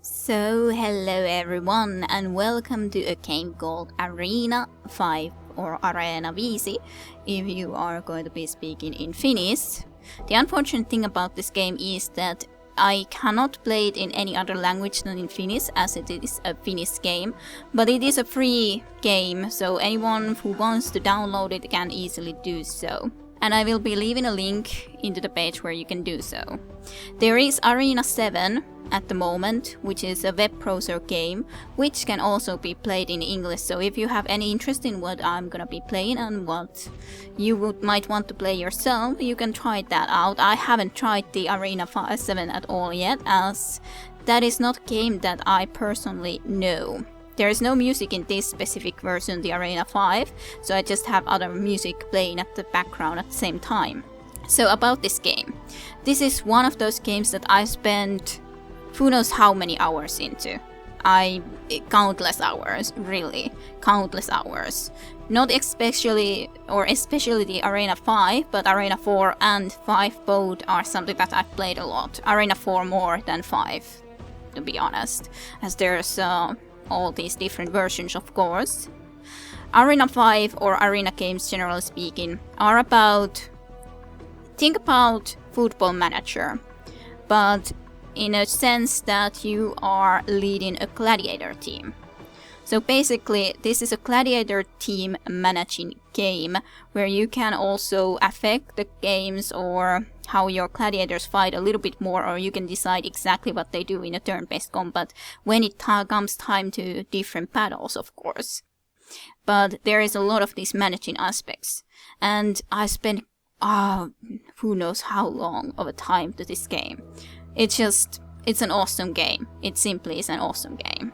So hello everyone and welcome to a game called Areena 5 or Areena 5 if you are going to be speaking in Finnish. The unfortunate thing about this game is that I cannot play it in any other language than in Finnish, as it is a Finnish game, but it is a free game, so anyone who wants to download it can easily do so. And I will be leaving a link into the page where you can do so. There is Areena 7 at the moment, which is a web browser game, which can also be played in English. So if you have any interest in what I'm gonna be playing and what you might want to play yourself, you can try that out. I haven't tried the Areena 7 at all yet, as that is not a game that I personally know. There is no music in this specific version, the Areena 5, so I just have other music playing at the background at the same time. So about this game. This is one of those games that I spent who knows how many hours into. Countless hours, really. Countless hours. Not especially the Areena 5, but Areena 4 and 5 both are something that I've played a lot. Areena 4 more than 5, to be honest, as there's all these different versions, of course. Areena 5, or Areena games generally speaking, are about... Think about Football Manager, but in a sense that you are leading a gladiator team. So basically, this is a gladiator team managing game where you can also affect the games or how your gladiators fight a little bit more, or you can decide exactly what they do in a turn-based combat when it comes time to different battles, of course. But there is a lot of these managing aspects, and I spent who knows how long of a time to this game. It's an awesome game. It simply is an awesome game.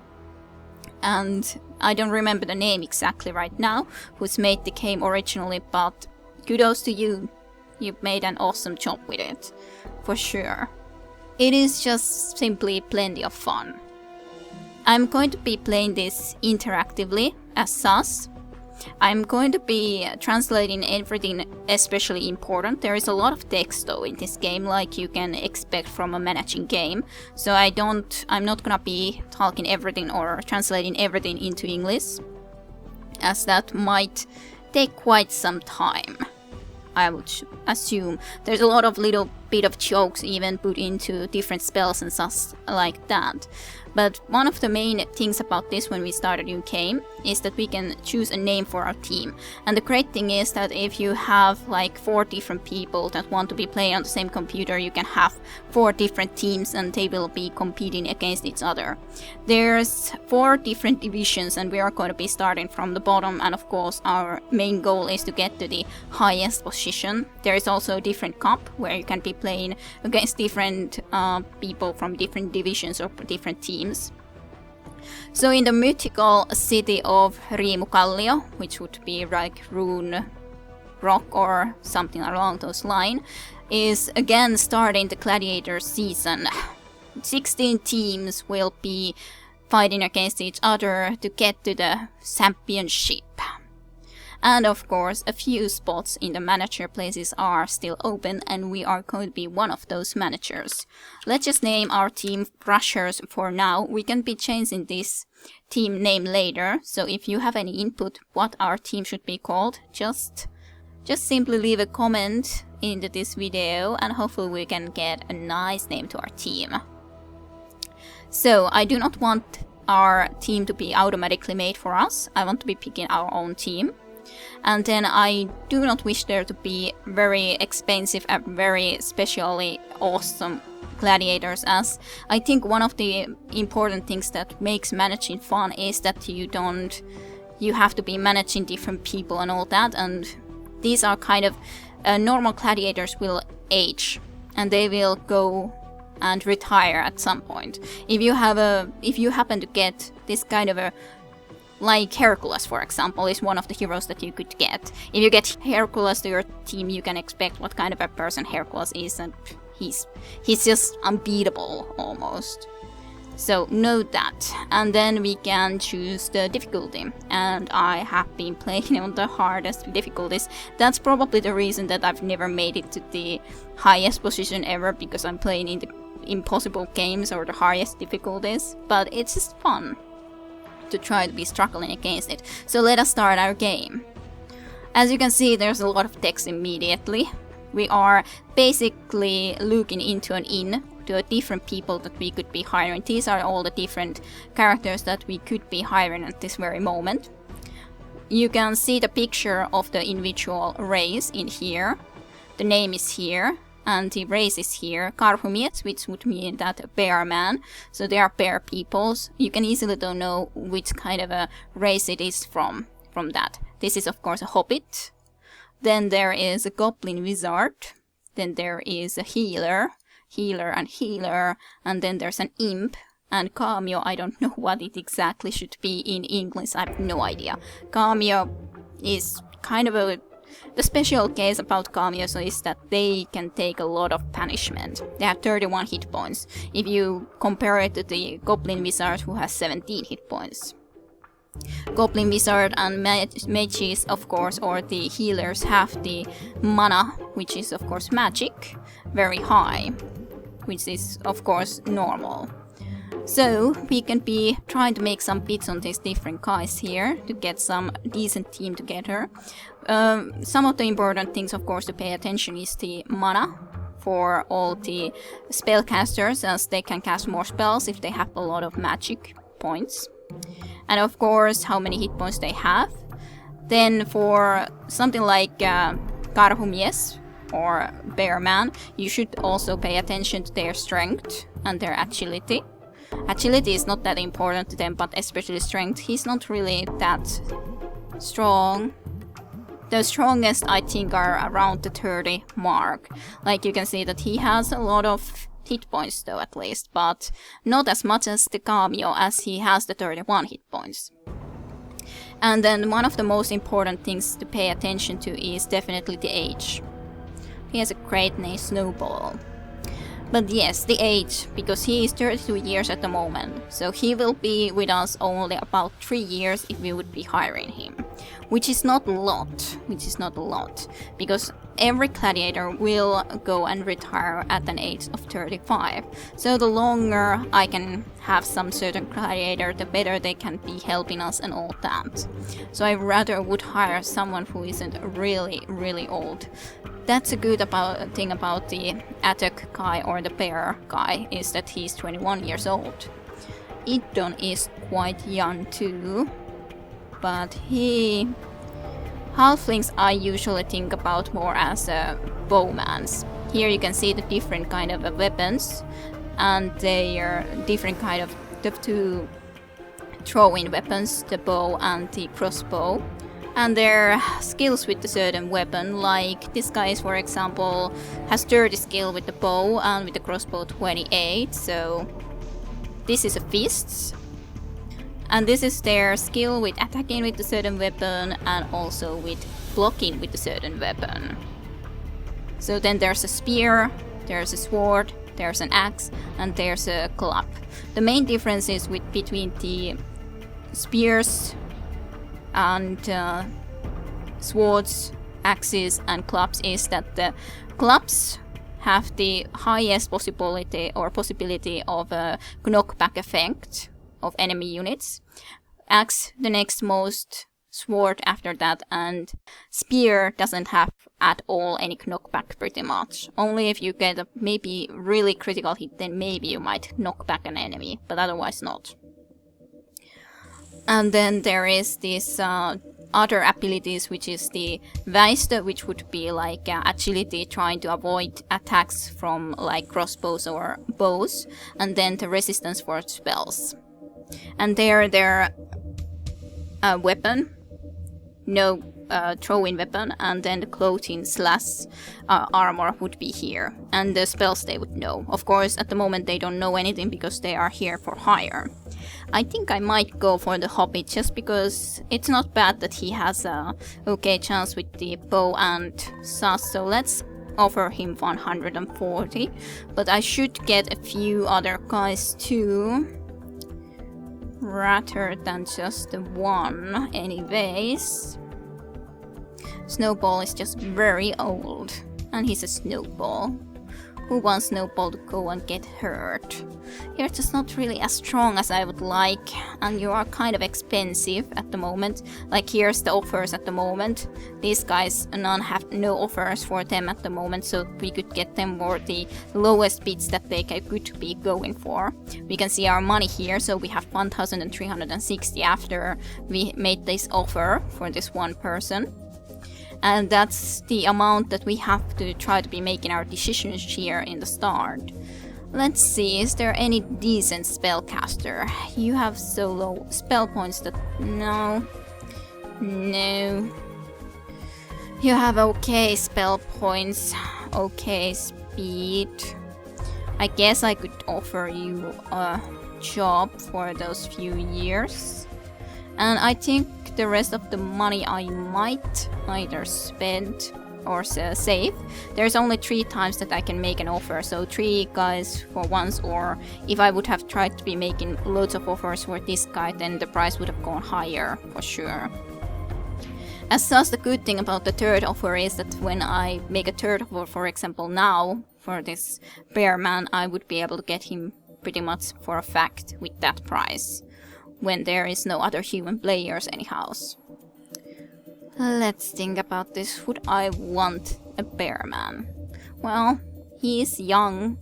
And I don't remember the name exactly right now, who's made the game originally, but kudos to you. You've made an awesome job with it, for sure. It is just simply plenty of fun. I'm going to be playing this interactively as sus. I'm going to be translating everything especially important. There is a lot of text though in this game, like you can expect from a managing game. So I'm not gonna be talking everything or translating everything into English, as that might take quite some time. I would assume there's a lot of little bit of jokes even put into different spells and such like that. But one of the main things about this when we start a new game is that we can choose a name for our team. And the great thing is that if you have like 4 different people that want to be playing on the same computer, you can have 4 different teams and they will be competing against each other. There's 4 different divisions and we are going to be starting from the bottom, and of course our main goal is to get to the highest position. There is also a different cup where you can be playing against different people from different divisions or different teams. So in the mythical city of Riimukallio, which would be like Rune Rock or something along those lines, is again starting the gladiator season. 16 teams will be fighting against each other to get to the championship. And of course, a few spots in the manager places are still open, and we are going to be one of those managers. Let's just name our team Rushers for now. We can be changing this team name later, so if you have any input what our team should be called, just simply leave a comment into this video and hopefully we can get a nice name to our team. So I do not want our team to be automatically made for us. I want to be picking our own team. And then I do not wish there to be very expensive and very specially awesome gladiators, as I think one of the important things that makes managing fun is that you have to be managing different people and all that, and these are kind of normal gladiators will age and they will go and retire at some point. If you happen to get this kind of a, like Hercules, for example, is one of the heroes that you could get. If you get Hercules to your team, you can expect what kind of a person Hercules is, and he's just unbeatable almost. So note that. And then we can choose the difficulty. And I have been playing on the hardest difficulties. That's probably the reason that I've never made it to the highest position ever, because I'm playing impossible games or the highest difficulties, but it's just fun to try to be struggling against it. So let us start our game. As you can see, there's a lot of text immediately. We are basically looking into an inn to different people that we could be hiring. These are all the different characters that we could be hiring at this very moment. You can see the picture of the individual race in here. The name is here, and the race is here. Karhumies, which would mean that bear man. So they are bear peoples. You can easily don't know which kind of a race it is from that. This is of course a hobbit. Then there is a goblin wizard. Then there is a healer and healer. And then there's an imp. And cameo, I don't know what it exactly should be in English, I have no idea. Cameo is kind of the special case about cameos is that they can take a lot of punishment. They have 31 hit points, if you compare it to the Goblin Wizard who has 17 hit points. Goblin Wizard and mages, of course, or the healers have the mana, which is of course magic, very high, which is of course normal. So we can be trying to make some bits on these different guys here to get some decent team together. Some of the important things, of course, to pay attention is the mana for all the spellcasters, as they can cast more spells if they have a lot of magic points. And of course, how many hit points they have. Then for something like Karhumies or Bearman, you should also pay attention to their strength and their agility. Agility is not that important to them, but especially strength. He's not really that strong. The strongest, I think, are around the 30 mark. Like you can see that he has a lot of hit points though, at least, but not as much as the cameo, as he has the 31 hit points. And then one of the most important things to pay attention to is definitely the age. He has a great name, Snowball. But yes, the age, because he is 32 years at the moment, so he will be with us only about 3 years if we would be hiring him. Which is not a lot, because every gladiator will go and retire at an age of 35. So the longer I can have some certain gladiator, the better they can be helping us and all that. So I rather would hire someone who isn't really, really old. That's a good thing about the attack guy or the bear guy, is that he's 21 years old. Idon is quite young too, but halflings I usually think about more as bowmans. Here you can see the different kind of weapons, and they are different kind of the two throwing weapons, the bow and the crossbow. And their skills with a certain weapon, like this guy, for example, has 30 skill with the bow and with the crossbow 28, so this is a fists. And this is their skill with attacking with a certain weapon and also with blocking with a certain weapon. So then there's a spear, there's a sword, there's an axe, and there's a club. The main difference is between the spears and swords, axes and clubs is that the clubs have the highest possibility of a knockback effect of enemy units. Axe the next most, sword after that, and spear doesn't have at all any knockback pretty much. Only if you get a maybe really critical hit, then maybe you might knock back an enemy, but otherwise not. And then there is this other abilities, which is the Väistö, which would be like agility, trying to avoid attacks from like crossbows or bows, and then the resistance for spells. And their weapon, no throwing weapon, and then the clothing / armor would be here, and the spells they would know. Of course, at the moment they don't know anything because they are here for hire. I think I might go for the hobbit just because it's not bad that he has a okay chance with the bow and sus, so let's offer him 140. But I should get a few other guys too, rather than just the one anyways. Snowball is just very old, and he's a snowball. Who wants Snowball to go and get hurt? You're just not really as strong as I would like, and you are kind of expensive at the moment. Like, here's the offers at the moment. These guys, none have no offers for them at the moment, so we could get them for the lowest bids that they could be going for. We can see our money here, so we have 1,360 after we made this offer for this one person. And that's the amount that we have to try to be making our decisions here in the start. Let's see, is there any decent spellcaster? You have so low spell points that... No. You have okay spell points, okay speed. I guess I could offer you a job for those few years. And I think the rest of the money I might either spend or save. There's only 3 times that I can make an offer, so 3 guys for once, or if I would have tried to be making loads of offers for this guy, then the price would have gone higher for sure. As such, the good thing about the third offer is that when I make a third offer, for example now, for this bear man, I would be able to get him pretty much for a fact with that price, when there is no other human players anyhow. Let's think about this. Would I want a bear man? Well, he is young.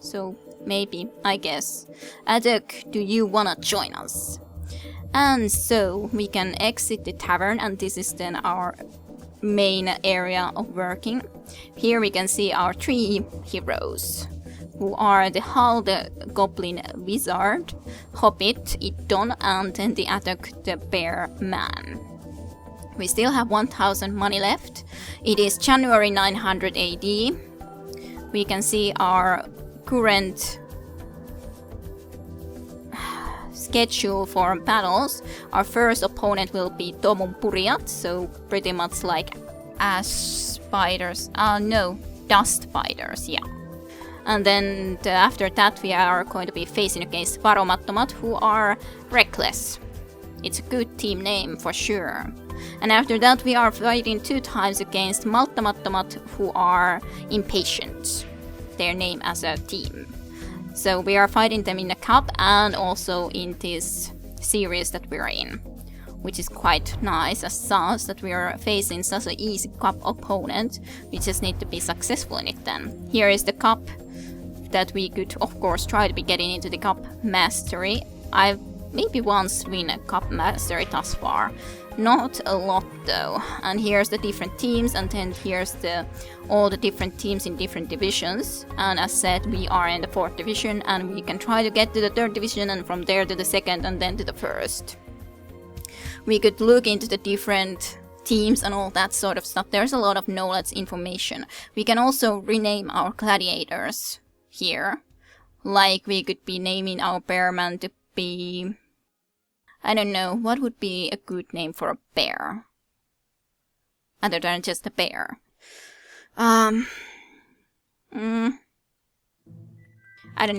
So maybe, I guess. Aduk, do you wanna join us? And so we can exit the tavern, and this is then our main area of working. Here we can see our 3 heroes, who are the Hal, the Goblin Wizard, Hobbit, Idon, and then the Aduk, the Bear Man. We still have 1,000 money left. It is January 900 AD. We can see our current schedule for battles. Our first opponent will be Tomon Puriat, so pretty much like ash spiders. Dust spiders, yeah. And then after that we are going to be facing against Varomattomat, who are reckless. It's a good team name for sure. And after that we are fighting 2 times against Malttamattomat, who are impatient. Their name as a team. So we are fighting them in the cup and also in this series that we're in. Which is quite nice as such, that we are facing such an easy cup opponent. We just need to be successful in it then. Here is the cup that we could of course try to be getting into the cup mastery. I've maybe once win a cup mastery thus far. Not a lot though. And here's the different teams, and then here's all the different teams in different divisions. And as said, we are in the 4th division, and we can try to get to the 3rd division, and from there to the 2nd, and then to the 1st. We could look into the different teams and all that sort of stuff. There's a lot of knowledge information. We can also rename our gladiators here. Like we could be naming our bearman to be... I don't know, what would be a good name for a bear? Other than just a bear. I don't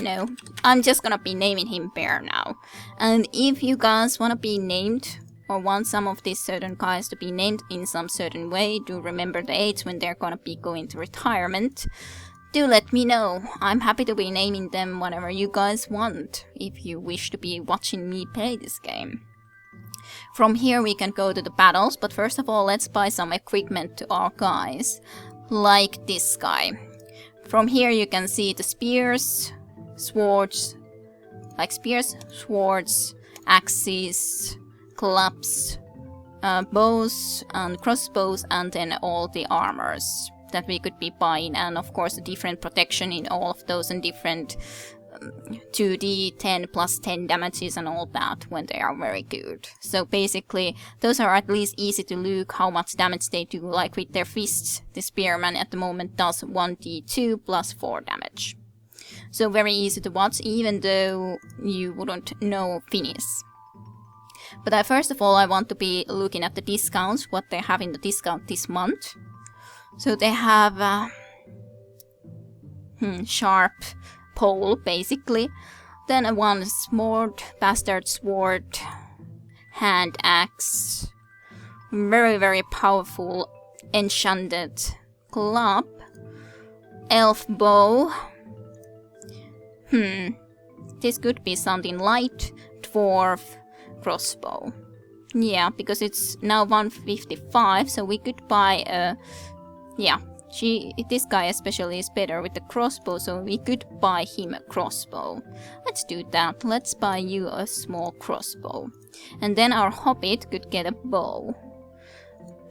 know. I'm just gonna be naming him Bear now. And if you guys wanna be named, or want some of these certain guys to be named in some certain way, do remember the age when they're gonna be going to retirement. Do let me know. I'm happy to be naming them whatever you guys want, if you wish to be watching me play this game. From here we can go to the battles, but first of all let's buy some equipment to our guys. Like this guy. From here you can see the spears, swords, axes, clubs, bows and crossbows, and then all the armors that we could be buying, and of course a different protection in all of those, and different 2d 10 plus 10 damages and all that when they are very good. So basically those are at least easy to look how much damage they do. Like with their fists, the spearman at the moment does 1d2 plus 4 damage. So very easy to watch, even though you wouldn't know Finnish. But first of all I want to be looking at the discounts, what they have in the discount this month. So they have sharp pole basically, then one sword, bastard sword, hand axe, very powerful enchanted club, elf bow. This could be something light, dwarf, crossbow. Yeah, because it's now 155, so we could buy a... Yeah, this guy especially is better with the crossbow, so we could buy him a crossbow. Let's do that. Let's buy you a small crossbow. And then our hobbit could get a bow.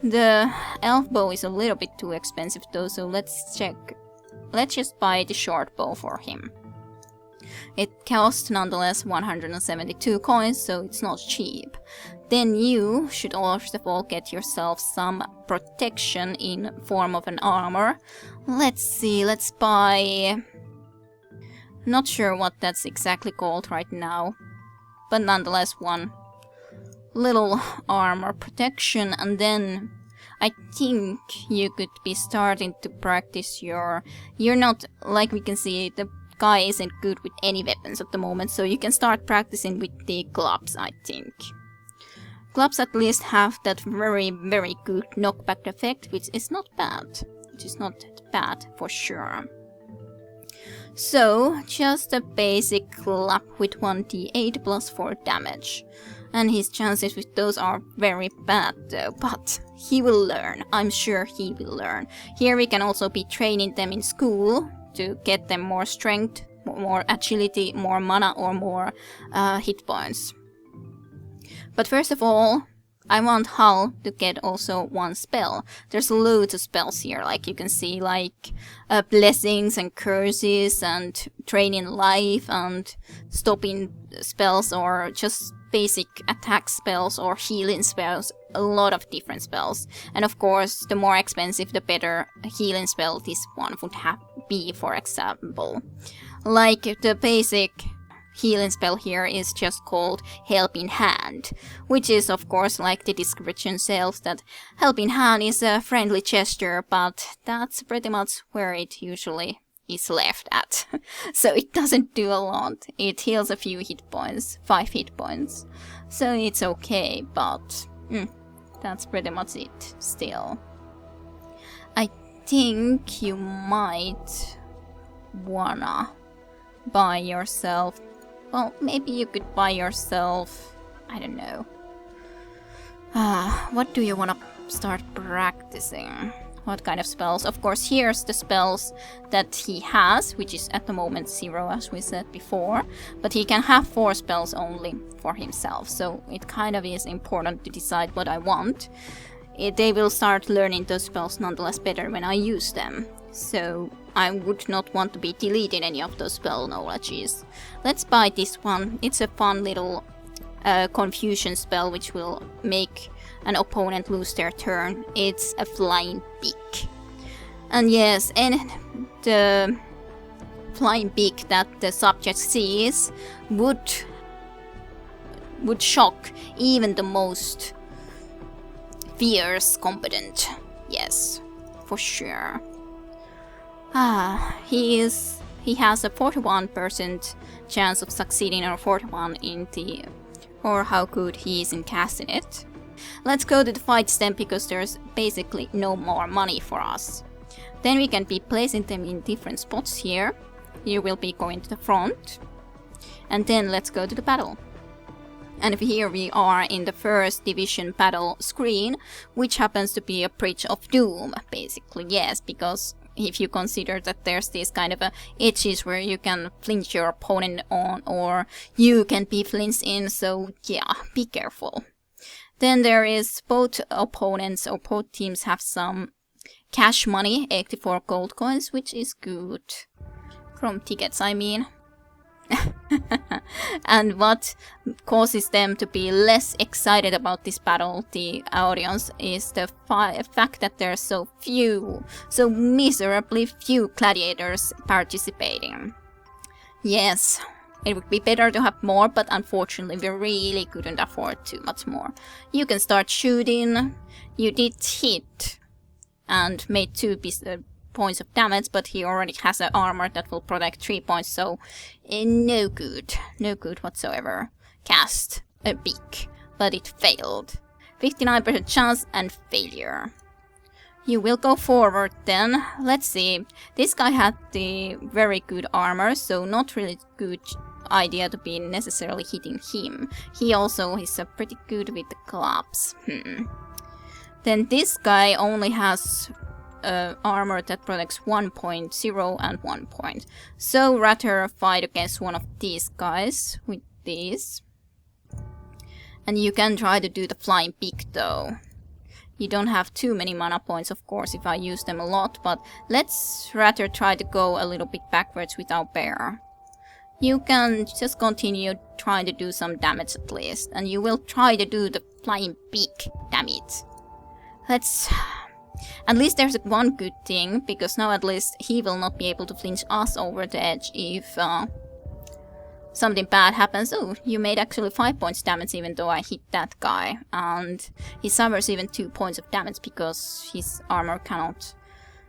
The elf bow is a little bit too expensive though, so let's check. Let's just buy the short bow for him. It costs nonetheless 172 coins, so it's not cheap. Then you should first of all get yourself some protection in form of an armor. Let's see, let's buy... Not sure what that's exactly called right now, but nonetheless one little armor protection, and then I think you could be starting to practice your... You're not, like we can see, the guy isn't good with any weapons at the moment, so you can start practicing with the gloves, I think. Gloves at least have that very, very good knockback effect, which is not bad. Which is not bad for sure. So, just a basic glove with 1d8 plus 4 damage. And his chances with those are very bad though, but he will learn. I'm sure he will learn. Here we can also be training them in school to get them more strength, more agility, more mana, or more hit points. But first of all, I want Hal to get also one spell. There's loads of spells here, like you can see, like blessings and curses and training life and stopping spells, or just basic attack spells or healing spells. A lot of different spells. And of course, the more expensive the better healing spell this one would be, for example. Like the basic healing spell here is just called Helping Hand, which is of course, like the description says, that Helping Hand is a friendly gesture, but that's pretty much where it usually is left at. So it doesn't do a lot. It heals a few hit points, 5 hit points. So it's okay, but that's pretty much it still. I think you might wanna buy yourself... Well, maybe you could buy yourself... I don't know. What do you wanna start practicing? What kind of spells? Of course, here's the spells that he has, which is at the moment 0, as we said before. But he can have 4 spells only for himself, so it kind of is important to decide what I want. They will start learning those spells nonetheless better when I use them. So I would not want to be deleting any of those spell knowledges. Let's buy this one. It's a fun little confusion spell which will make an opponent lose their turn. It's a flying beak. And yes, and the flying beak that the subject sees would shock even the most fierce competent. Yes, for sure. He has a 41% chance of succeeding, or 41 in the... or how good he is in casting it. Let's go to the fights then, because there's basically no more money for us. Then we can be placing them in different spots here. You will be going to the front. And then let's go to the battle. And here we are in the first division battle screen, which happens to be a Bridge of Doom, basically. Yes, because if you consider that there's these kind of edges where you can flinch your opponent on, or you can be flinched in, so yeah, be careful. Then there is both opponents, or both teams have some cash money, 84 gold coins, which is good. From tickets, I mean. And what causes them to be less excited about this battle, the audience, is the fact that there are so miserably few gladiators participating. Yes, it would be better to have more, but unfortunately we really couldn't afford too much more. You can start shooting. You did hit and made 2 points of damage, but he already has an armor that will protect 3 points, so no good whatsoever. Cast a beak, but it failed. 59% chance and failure. You will go forward then. Let's see. This guy had the very good armor, so not really good idea to be necessarily hitting him. He also is pretty good with the clubs. Then this guy only has armor that protects 1.0 and 1 point. So rather fight against one of these guys with this. And you can try to do the flying pig though. You don't have too many mana points, of course, if I use them a lot, but let's rather try to go a little bit backwards with our bear. You can just continue trying to do some damage at least, and you will try to do the flying pig damage. At least there's one good thing, because now at least he will not be able to flinch us over the edge if something bad happens. Oh, you made actually 5 points damage even though I hit that guy. And he suffers even 2 points of damage because his armor cannot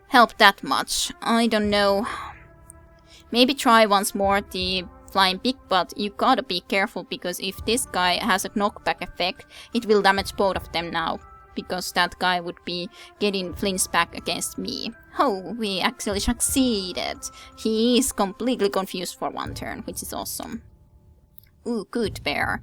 help that much. I don't know. Maybe try once more the flying pig, but you gotta be careful because if this guy has a knockback effect, it will damage both of them now. Because that guy would be getting flinched back against me. Oh, we actually succeeded. He is completely confused for one turn, which is awesome. Ooh, good bear.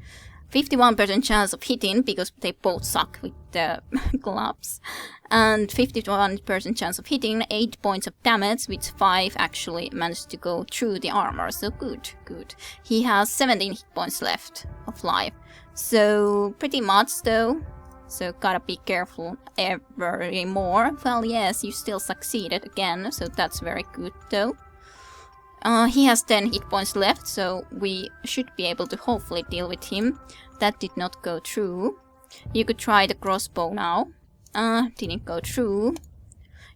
51% chance of hitting, because they both suck with the gloves. And 51% chance of hitting, 8 points of damage, which 5 actually managed to go through the armor. So good, good. He has 17 hit points left of life. So pretty much though. So gotta be careful ever more. Well, yes, you still succeeded again, so that's very good though. He has 10 hit points left, so we should be able to hopefully deal with him. That did not go through. You could try the crossbow now. Didn't go through.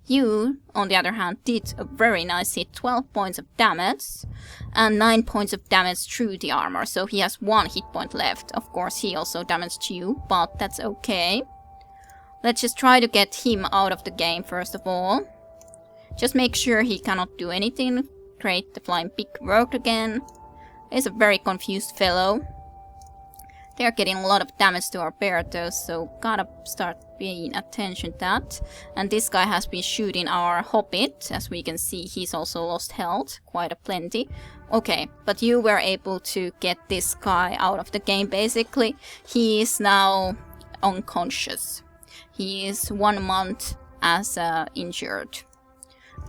You, on the other hand, did a very nice hit, 12 points of damage, and 9 points of damage through the armor, so he has 1 hit point left. Of course, he also damaged you, but that's okay. Let's just try to get him out of the game first of all. Just make sure he cannot do anything. Great, the flying pig worked again. He's a very confused fellow. They're getting a lot of damage to our bear though, so gotta start paying attention to that. And this guy has been shooting our hobbit. As we can see, he's also lost health, quite a plenty. Okay, but you were able to get this guy out of the game basically. He is now unconscious. He is 1 month as injured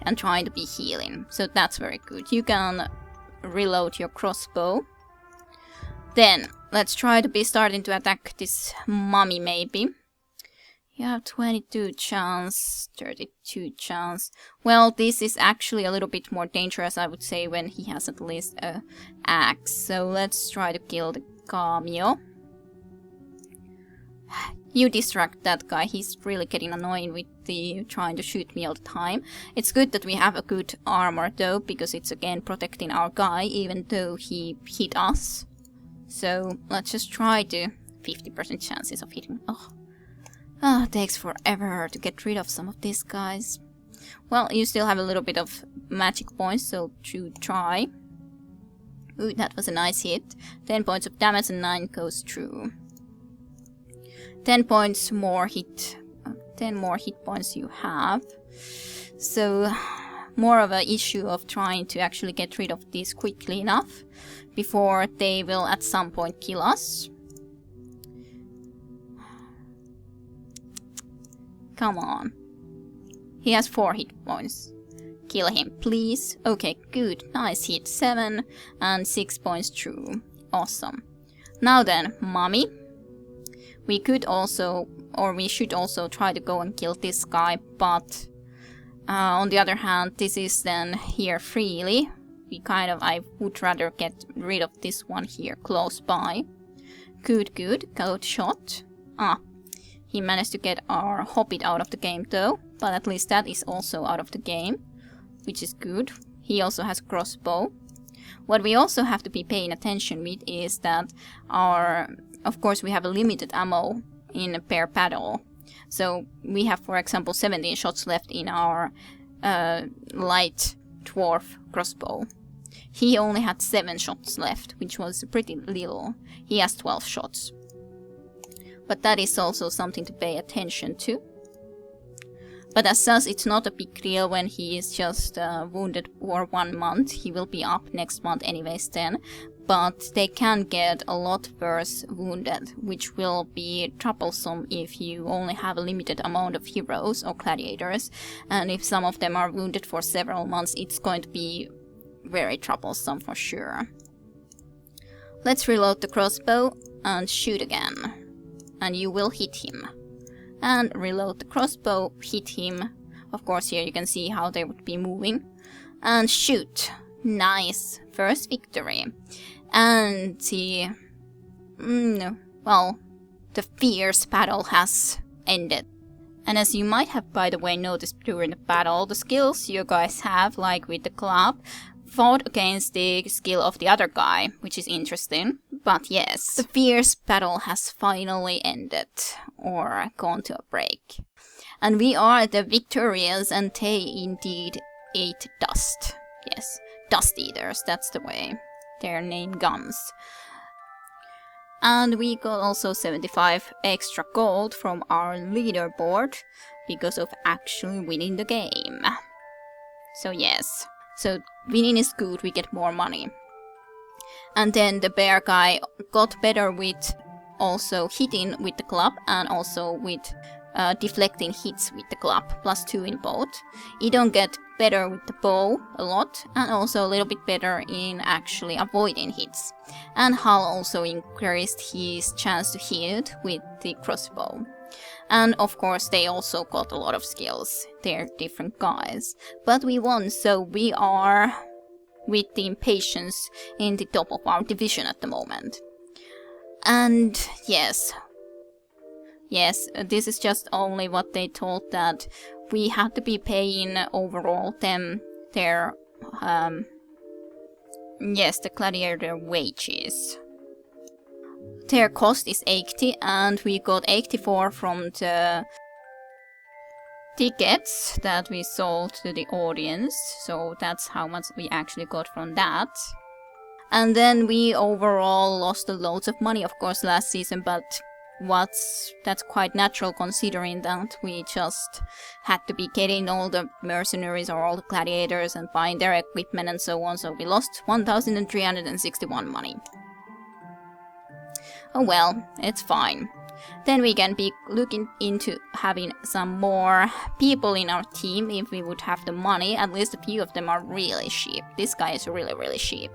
and trying to be healing. So that's very good. You can reload your crossbow. Then, let's try to be starting to attack this mummy maybe. You have 22 chance, 32 chance. Well, this is actually a little bit more dangerous, I would say, when he has at least a axe. So let's try to kill the cameo. You distract that guy, he's really getting annoying with the trying to shoot me all the time. It's good that we have a good armor though, because it's again protecting our guy, even though he hit us. So let's just try to 50% chances of hitting. Oh, it takes forever to get rid of some of these guys. Well, you still have a little bit of magic points, so to try. Ooh, that was a nice hit. 10 points of damage and 9 goes through. 10 points more hit. 10 more hit points you have. So more of an issue of trying to actually get rid of these quickly enough before they will at some point kill us. Come on. He has 4 hit points. Kill him, please. Okay, good. Nice hit. 7 and 6 points through. Awesome. Now then, mummy. We could also, or we should also try to go and kill this guy, but on the other hand, this is then here freely. I would rather get rid of this one here close by. Good, good. Good shot. He managed to get our hobbit out of the game though, but at least that is also out of the game, which is good. He also has a crossbow. What we also have to be paying attention with is that of course we have a limited ammo in a pair paddle. So we have, for example, 17 shots left in our light dwarf crossbow. He only had 7 shots left, which was pretty little. He has 12 shots. But that is also something to pay attention to. But as such, it's not a big deal when he is just wounded for 1 month. He will be up next month anyways then. But they can get a lot worse wounded, which will be troublesome if you only have a limited amount of heroes or gladiators. And if some of them are wounded for several months, it's going to be very troublesome for sure. Let's reload the crossbow and shoot again. And you will hit him. And reload the crossbow, hit him. Of course, here you can see how they would be moving. And shoot. Nice. First victory. And the fierce battle has ended. And as you might have, by the way, noticed during the battle, the skills you guys have, like with the club, fought against the skill of the other guy, which is interesting. But yes, the fierce battle has finally ended, or gone to a break. And we are the victorious, and they indeed ate dust. Yes, dust eaters, that's the way their name comes. And we got also 75 extra gold from our leaderboard because of actually winning the game. So yes, so winning is good, we get more money. And then the bear guy got better with also hitting with the club and also with deflecting hits with the club, +2 in both. You don't get better with the bow a lot, and also a little bit better in actually avoiding hits. And Hal also increased his chance to hit with the crossbow. And of course they also got a lot of skills, they're different guys. But we won, so we are with the impatience in the top of our division at the moment. And yes, this is just only what they told, that we have to be paying overall them their the gladiator wages. Their cost is 80 and we got 84 from the tickets that we sold to the audience, so that's how much we actually got from that. And then we overall lost loads of money, of course, last season, but that's quite natural considering that we just had to be getting all the mercenaries or all the gladiators and buying their equipment and so on, so we lost 1,361 money. Oh well, it's fine. Then we can be looking into having some more people in our team if we would have the money. At least a few of them are really cheap. This guy is really cheap.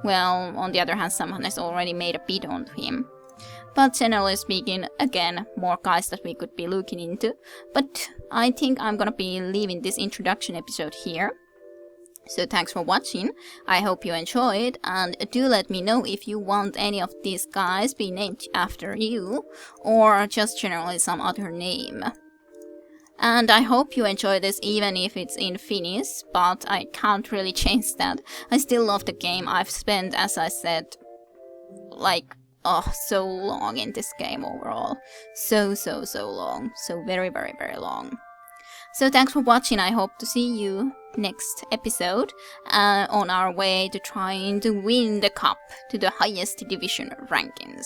Well, on the other hand, someone has already made a bid on him. But generally speaking, again, more guys that we could be looking into. But I think I'm gonna be leaving this introduction episode here. So thanks for watching, I hope you enjoyed, and do let me know if you want any of these guys be named after you, or just generally some other name. And I hope you enjoy this even if it's in Finnish, but I can't really change that. I still love the game. I've spent, as I said, like, so long in this game overall. So long. So very long. So thanks for watching, I hope to see you next episode on our way to trying to win the cup to the highest division rankings.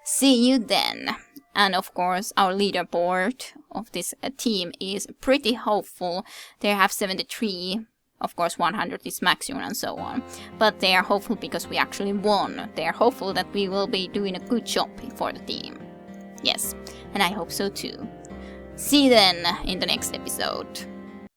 See you then! And of course our leaderboard of this team is pretty hopeful. They have 73, of course 100 is maximum and so on. But they are hopeful because we actually won. They are hopeful that we will be doing a good job for the team. Yes, and I hope so too. See you then in the next episode.